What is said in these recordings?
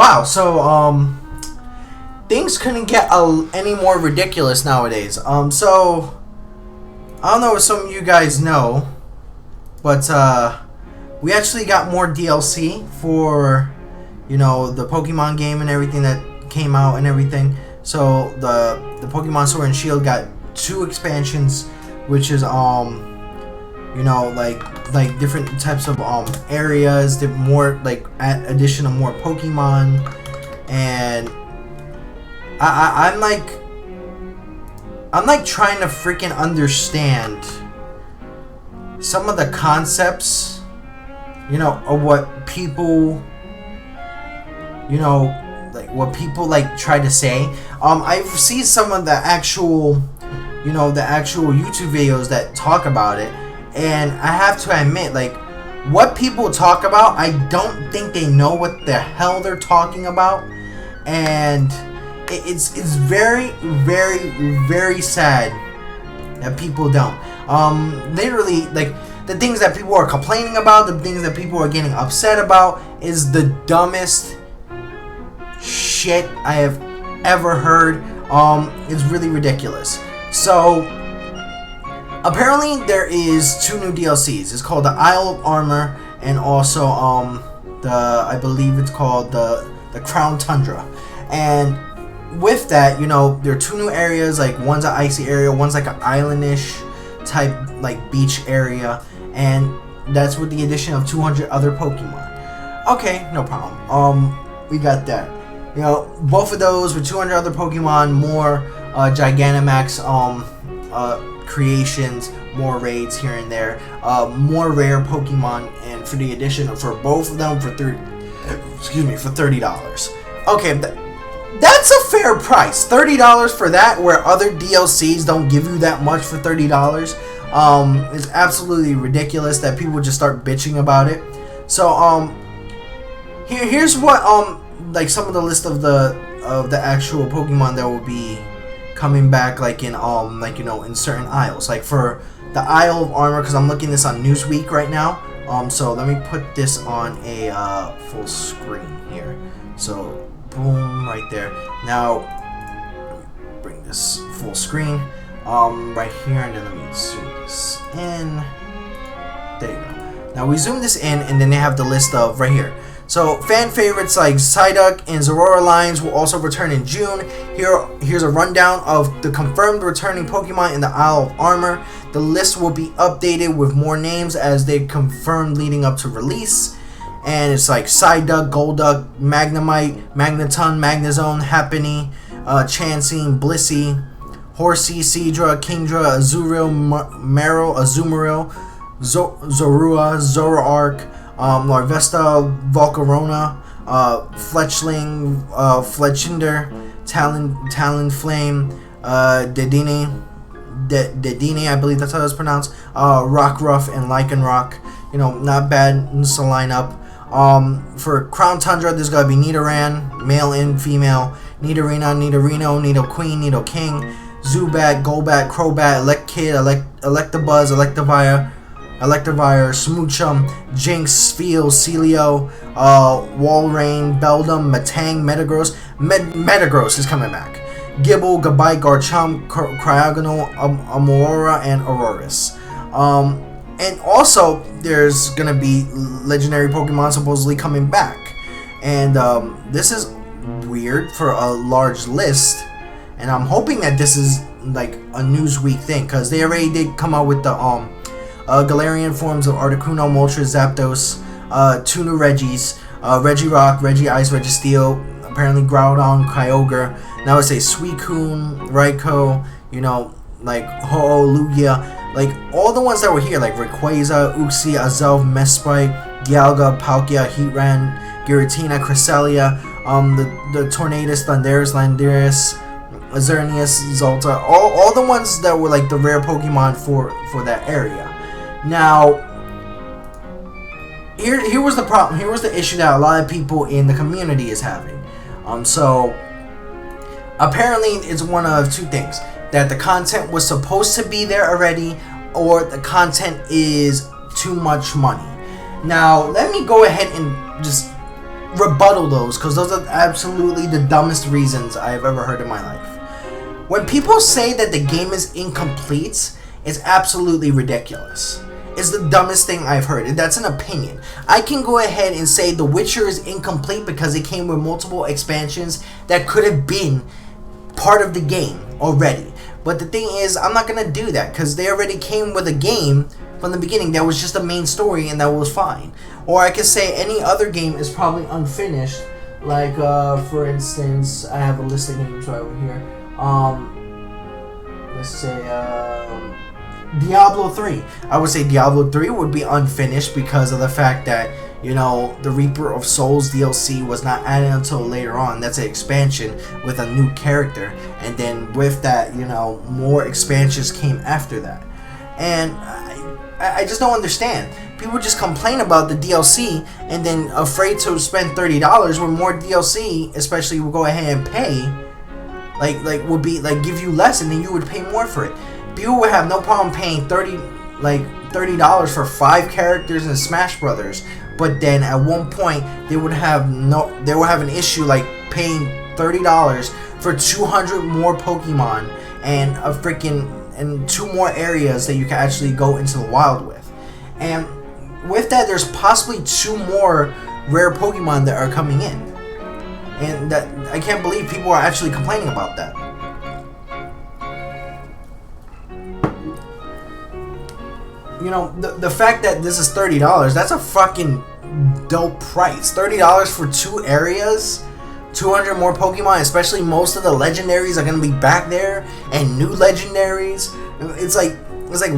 wow. So things couldn't get any more ridiculous nowadays. So I don't know if some of you guys know, but we actually got more DLC for, you know, the Pokemon game and everything that came out and everything. So the Pokemon Sword and Shield got 2 expansions, which is you know, like different types of areas, the more like addition of more Pokemon, and I'm like trying to freaking understand some of the concepts, you know, of what people, you know, like what people like try to say. I've seen some of the actual, you know, the actual YouTube videos that talk about it, and I have to admit, like, what people talk about, I don't think they know what the hell they're talking about, and it's very, very, very sad that people don't. Literally, like, the things that people are complaining about, the things that people are getting upset about, is the dumbest shit I have ever heard. It's really ridiculous. So apparently there is 2 new DLCs. It's called the Isle of Armor, and also I believe it's called the Crown Tundra. And with that, you know, there are 2 new areas. Like, one's an icy area, one's like an islandish type, like, beach area, and that's with the addition of 200 other Pokemon. Okay, no problem. We got that. You know, both of those with 200 other Pokemon, more Gigantamax creations, more raids here and there, more rare Pokemon, and for the addition for both of them for $30. Okay, that's a fair price. $30 for that, where other DLCs don't give you that much for $30. It's absolutely ridiculous that people just start bitching about it. So here's what like some of the list of the actual Pokemon that will be coming back, like in like, you know, in certain isles. Like for the Isle of Armor, because I'm looking this on Newsweek right now. So let me put this on a full screen here. So boom, right there. Now bring this full screen right here, and then let me zoom this in. There you go. Now we zoom this in, and then they have the list of right here. So fan favorites like Psyduck and Zorora lines will also return in June. Here's a rundown of the confirmed returning Pokemon in the Isle of Armor. The list will be updated with more names as they confirmed leading up to release. And it's like Psyduck, Golduck, Magnemite, Magneton, Magnezone, Happiny, Chansey, Blissey, Horsey, Seadra, Kingdra, Azurill, Marill, Azumarill, Zorua, Zoroark, Larvesta, Volcarona, Fletchling, Fletchinder, Talonflame, Dedenne, I believe that's how it's pronounced, Rockruff, and Lycanroc. You know, not bad to line up. For Crown Tundra, there's gotta be Nidoran, male and female, Nidorina, Nidorino, Nidoqueen, Nidoking, Zubat, Golbat, Crobat, Elekid, Electabuzz, Electivire, Smoochum, Jinx, Spheal, Celio, Walrein, Beldum, Metang, Metagross. Metagross is coming back. Gibble, Gabite, Garchomp, Cryogonal, Aurora, and Aurorus. And also, there's gonna be legendary Pokemon supposedly coming back. And this is weird for a large list. And I'm hoping that this is like a Newsweek thing, because they already did come out with the Galarian forms of Articuno, Moltres, Zapdos, 2 new Reggies, Regirock, Regice, Registeel, apparently Groudon, Kyogre. Now it's a Suicune, Raikou, you know, like Ho-Oh, Lugia, like all the ones that were here, like Rayquaza, Uxie, Azelf, Mespite, Dialga, Palkia, Heatran, Giratina, Cresselia, the Tornadus, Thundurus, Landorus, Xerneas, Zolta, all the ones that were like the rare Pokemon for that area. Now, here was the problem. Here was the issue that a lot of people in the community is having. So apparently it's one of 2 things: that the content was supposed to be there already, or the content is too much money. Now, let me go ahead and just rebuttal those, because those are absolutely the dumbest reasons I've ever heard in my life. When people say that the game is incomplete, it's absolutely ridiculous. It's the dumbest thing I've heard. That's an opinion. I can go ahead and say The Witcher is incomplete because it came with multiple expansions that could have been part of the game already. But the thing is, I'm not going to do that because they already came with a game from the beginning that was just a main story and that was fine. Or I could say any other game is probably unfinished. Like, for instance, I have a list of games right over here. Let's say, Diablo 3. I would say Diablo 3 would be unfinished because of the fact that, you know, the Reaper of Souls DLC was not added until later on. That's an expansion with a new character. And then with that, you know, more expansions came after that. And I just don't understand. People just complain about the DLC and then afraid to spend $30 when more DLC, especially will go ahead and pay, like would be like give you less and then you would pay more for it. People would have no problem paying $30 for 5 characters in Smash Brothers, but then at one point they would have an issue like paying $30 for 200 more Pokemon and a freaking and 2 more areas that you can actually go into the wild with. And with that, there's possibly 2 more rare Pokemon that are coming in, and that I can't believe people are actually complaining about that. You know, the fact that this is $30, that's a fucking dope price. $30 for 2 areas, 200 more Pokemon, especially most of the legendaries are going to be back there, and new legendaries. It's like,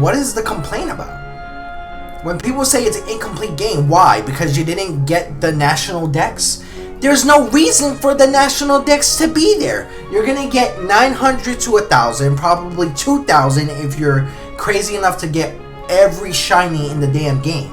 what is the complaint about? When people say it's an incomplete game, why? Because you didn't get the national dex? There's no reason for the national dex to be there. You're going to get 900 to 1,000, probably 2,000 if you're crazy enough to get every shiny in the damn game.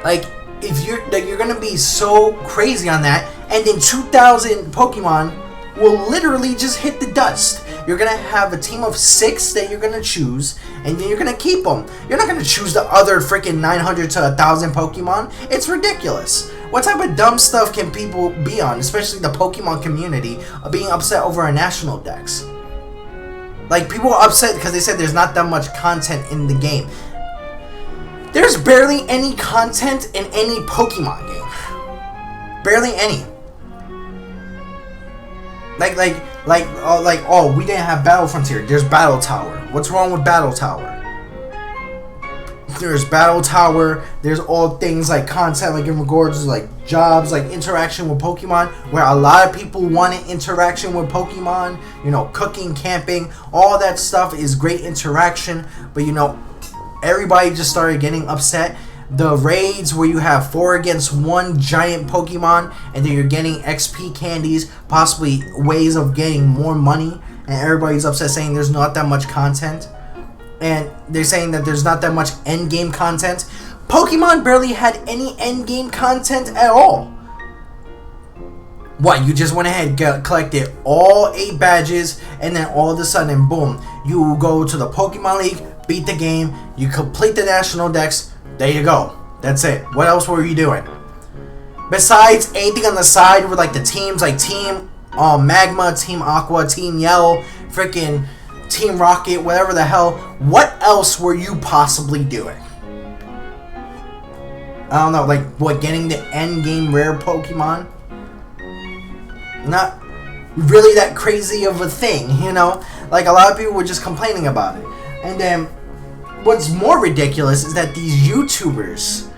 Like, if you're gonna be so crazy on that, and then 2,000 Pokemon will literally just hit the dust. You're gonna have a team of 6 that you're gonna choose, and then you're gonna keep them. You're not gonna choose the other freaking 900 to 1,000 Pokemon. It's ridiculous. What type of dumb stuff can people be on, especially the Pokemon community, being upset over a national dex? Like, people are upset because they said there's not that much content in the game. There's barely any content in any Pokemon game. Barely any. Oh, we didn't have Battle Frontier. There's Battle Tower. What's wrong with Battle Tower? There's Battle Tower. There's all things like content, like in regards to like jobs, like interaction with Pokemon, where a lot of people wanted interaction with Pokemon. You know, cooking, camping, all that stuff is great interaction. But you know, everybody just started getting upset. The raids where you have 4 against 1 giant Pokemon, and then you're getting XP candies, possibly ways of getting more money, and everybody's upset saying there's not that much content. And they're saying that there's not that much endgame content. Pokemon barely had any endgame content at all. What, you just went ahead and collected all 8 badges, and then all of a sudden, boom, you go to the Pokemon League, beat the game, you complete the National Dex, there you go. That's it. What else were you doing? Besides anything on the side with like the teams, like Team Magma, Team Aqua, Team Yell, freaking Team Rocket, whatever the hell, what else were you possibly doing? I don't know, like, what, getting the end game rare Pokemon? Not really that crazy of a thing, you know? Like, a lot of people were just complaining about it. And then, what's more ridiculous is that these YouTubers,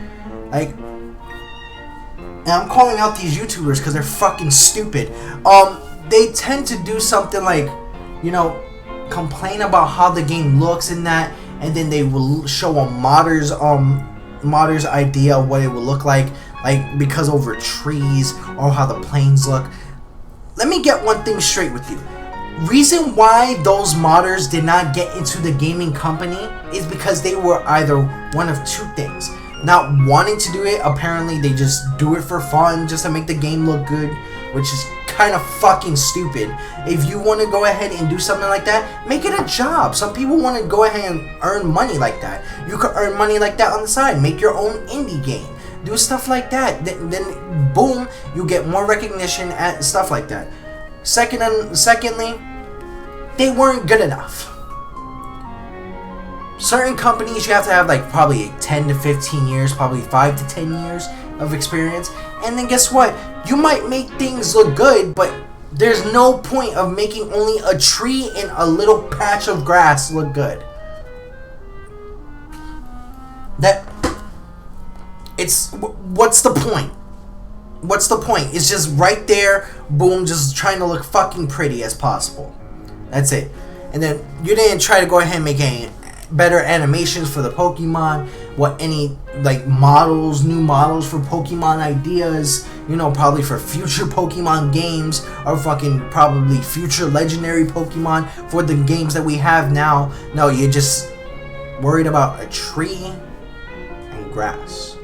like, and I'm calling out these YouTubers because they're fucking stupid, they tend to do something like, you know, complain about how the game looks and that, and then they will show a modder's idea of what it will look like because over trees or how the plains look. Let me get one thing straight with you. Reason why those modders did not get into the gaming company is because they were either one of 2 things. Not wanting to do it, apparently they just do it for fun, just to make the game look good, which is kind of fucking stupid. If you want to go ahead and do something like that, make it a job. Some people want to go ahead and earn money like that. You could earn money like that on the side. Make your own indie game. Do stuff like that. Then boom, you get more recognition at stuff like that. Secondly, they weren't good enough. Certain companies, you have to have like probably 10 to 15 years, probably 5 to 10 years of experience. And then guess what? You might make things look good, but there's no point of making only a tree and a little patch of grass look good. What's the point? What's the point? It's just right there, boom, just trying to look fucking pretty as possible. That's it. And then you didn't try to go ahead and make any better animations for the Pokemon, any like models, new models for Pokemon ideas, probably for future Pokemon games, or fucking probably future legendary Pokemon for the games that we have now. No, you're just worried about a tree and grass.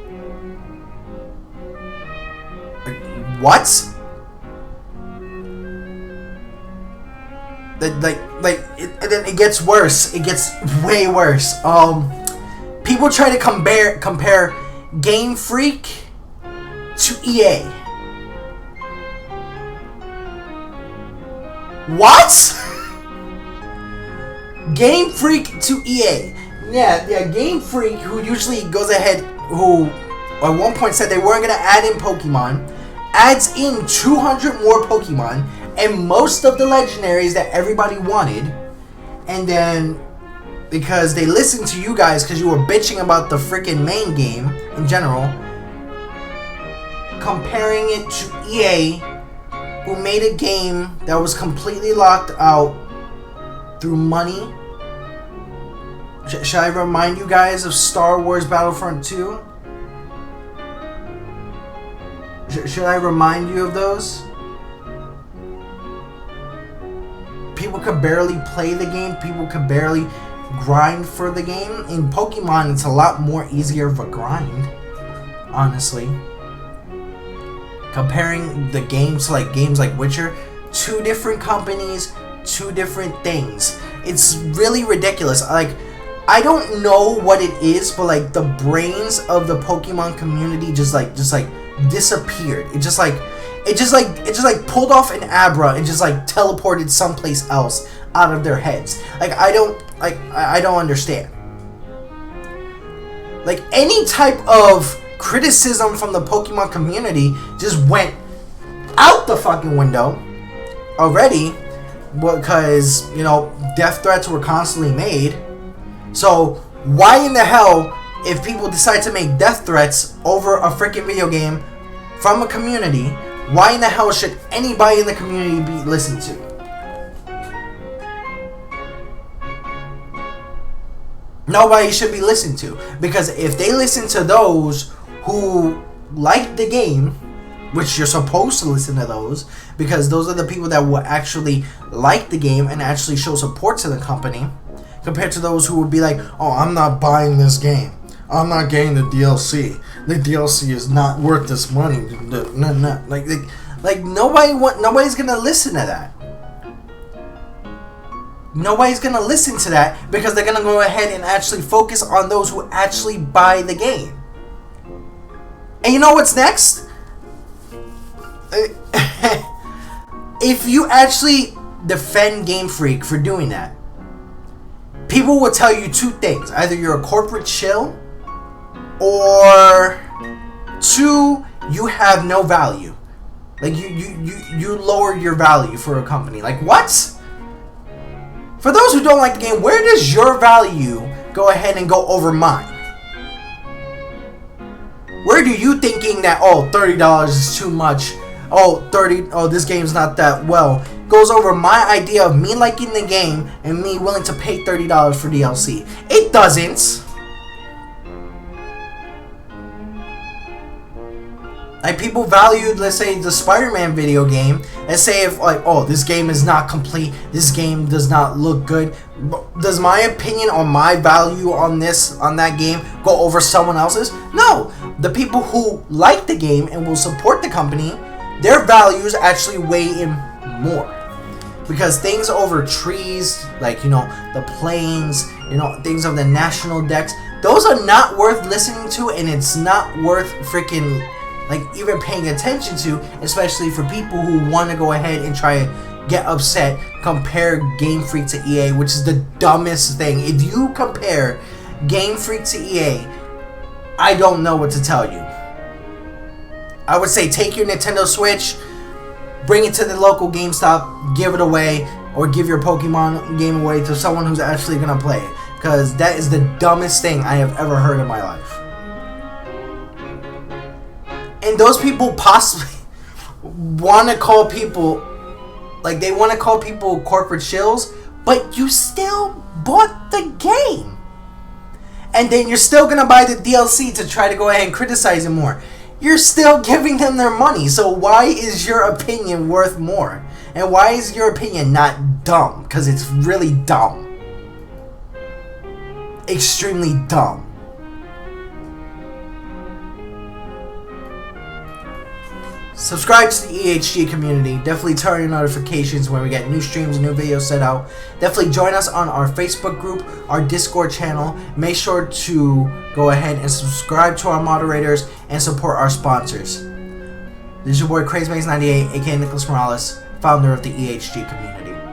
What? And then it gets worse. It gets way worse. People try to compare Game Freak to EA. What? Game Freak to EA. Yeah, Game Freak, who usually goes ahead, who at one point said they weren't gonna add in Pokemon, adds in 200 more Pokemon and most of the legendaries that everybody wanted, and then because they listened to you guys because you were bitching about the freaking main game in general, comparing it to EA, who made a game that was completely locked out through money. Should I remind you guys of Star Wars Battlefront 2? Should I remind you of those? People could barely play the game. People could barely grind for the game. In Pokemon, it's a lot more easier of a grind, honestly. Comparing the games to games like Witcher, 2 different companies, 2 different things. It's really ridiculous. I don't know what it is, but the brains of the Pokemon community just disappeared. It just pulled off an Abra and just teleported someplace else out of their heads. I don't understand. Any type of criticism from the Pokemon community just went out the fucking window already, because death threats were constantly made. So why in the hell, if people decide to make death threats over a freaking video game from a community, why in the hell should anybody in the community be listened to? Nobody should be listened to, because if they listen to those who like the game, which you're supposed to listen to those, because those are the people that will actually like the game and actually show support to the company, compared to those who would be like, oh, I'm not buying this game. I'm not getting the DLC. The DLC is not worth this money. Nobody's gonna listen to that. Nobody's gonna listen to that, because they're gonna go ahead and actually focus on those who actually buy the game. And you know what's next? If you actually defend Game Freak for doing that, people will tell you 2 things. Either you're a corporate shill, or 2, you have no value. You lower your value for a company. What? For those who don't like the game, where does your value go ahead and go over mine? Where do you thinking that, $30 is too much, this game's not that well, goes over my idea of me liking the game and me willing to pay $30 for DLC? It doesn't. People valued, let's say, the Spider-Man video game, and say if this game is not complete, this game does not look good, does my opinion on my value on that game go over someone else's? No. The people who like the game and will support the company, their values actually weigh in more, because things over trees, the plains, things of the national decks, those are not worth listening to, and it's not worth freaking like even paying attention to, especially for people who want to go ahead and try to get upset, compare Game Freak to EA, which is the dumbest thing. If you compare Game Freak to EA, I don't know what to tell you. I would say take your Nintendo Switch, bring it to the local GameStop, give it away, or give your Pokemon game away to someone who's actually gonna play it, because that is the dumbest thing I have ever heard in my life. And those people possibly want to call people, like, they want to call people corporate shills, but you still bought the game. And then you're still going to buy the DLC to try to go ahead and criticize it more. You're still giving them their money, so why is your opinion worth more? And why is your opinion not dumb? Because it's really dumb. Extremely dumb. Subscribe to the EHG community. Definitely turn your notifications when we get new streams and new videos set out. Definitely join us on our Facebook group, our Discord channel. Make sure to go ahead and subscribe to our moderators and support our sponsors. This is your boy CrazyMaze98, aka Nicholas Morales, founder of the EHG community.